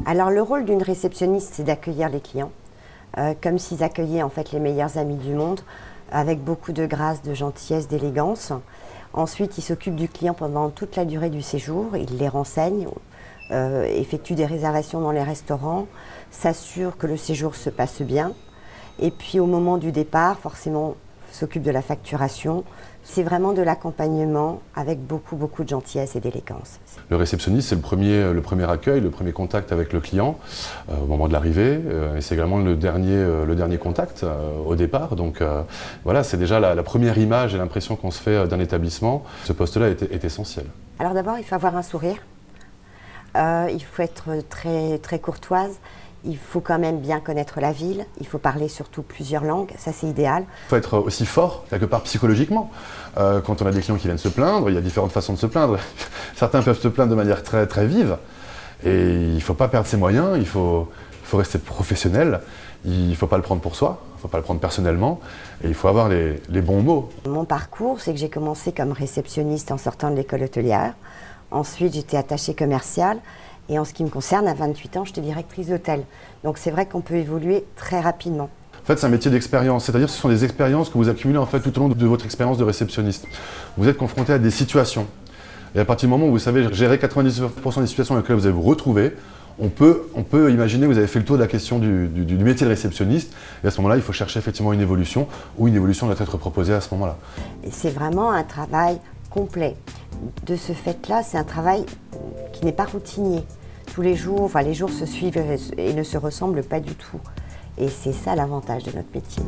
Alors le rôle d'une réceptionniste, c'est d'accueillir les clients, comme s'ils accueillaient en fait les meilleurs amis du monde, avec beaucoup de grâce, de gentillesse, d'élégance. Ensuite, ils s'occupent du client pendant toute la durée du séjour, ils les renseignent, effectuent des réservations dans les restaurants, s'assurent que le séjour se passe bien. Et puis au moment du départ, forcément, s'occupe de la facturation. C'est vraiment de l'accompagnement avec beaucoup de gentillesse et d'élégance. Le réceptionniste, c'est le premier accueil, le premier contact avec le client au moment de l'arrivée. Et c'est également le dernier contact au départ. Donc voilà, c'est déjà la première image et l'impression qu'on se fait d'un établissement. Ce poste-là est essentiel. Alors d'abord, il faut avoir un sourire. Il faut être très courtoise. Il faut quand même bien connaître la ville, il faut parler surtout plusieurs langues, ça c'est idéal. Il faut être aussi fort, quelque part psychologiquement. Quand on a des clients qui viennent se plaindre, il y a différentes façons de se plaindre. Certains peuvent se plaindre de manière très vive, et il ne faut pas perdre ses moyens, il faut rester professionnel, il ne faut pas le prendre pour soi, il ne faut pas le prendre personnellement, et il faut avoir les bons mots. Mon parcours, c'est que j'ai commencé comme réceptionniste en sortant de l'école hôtelière. Ensuite, j'étais attachée commerciale. Et en ce qui me concerne, à 28 ans, j'étais directrice d'hôtel. Donc c'est vrai qu'on peut évoluer très rapidement. En fait, c'est un métier d'expérience, c'est-à-dire que ce sont des expériences que vous accumulez en fait tout au long de votre expérience de réceptionniste. Vous êtes confronté à des situations. Et à partir du moment où vous savez gérer 99% des situations dans lesquelles vous allez vous retrouver, on peut imaginer que vous avez fait le tour de la question du métier de réceptionniste. Et à ce moment-là, il faut chercher effectivement une évolution, ou une évolution doit être proposée à ce moment-là. C'est vraiment un travail complet. De ce fait-là, c'est un travail qui n'est pas routinier. Tous les jours, les jours se suivent et ne se ressemblent pas du tout. Et c'est ça l'avantage de notre métier.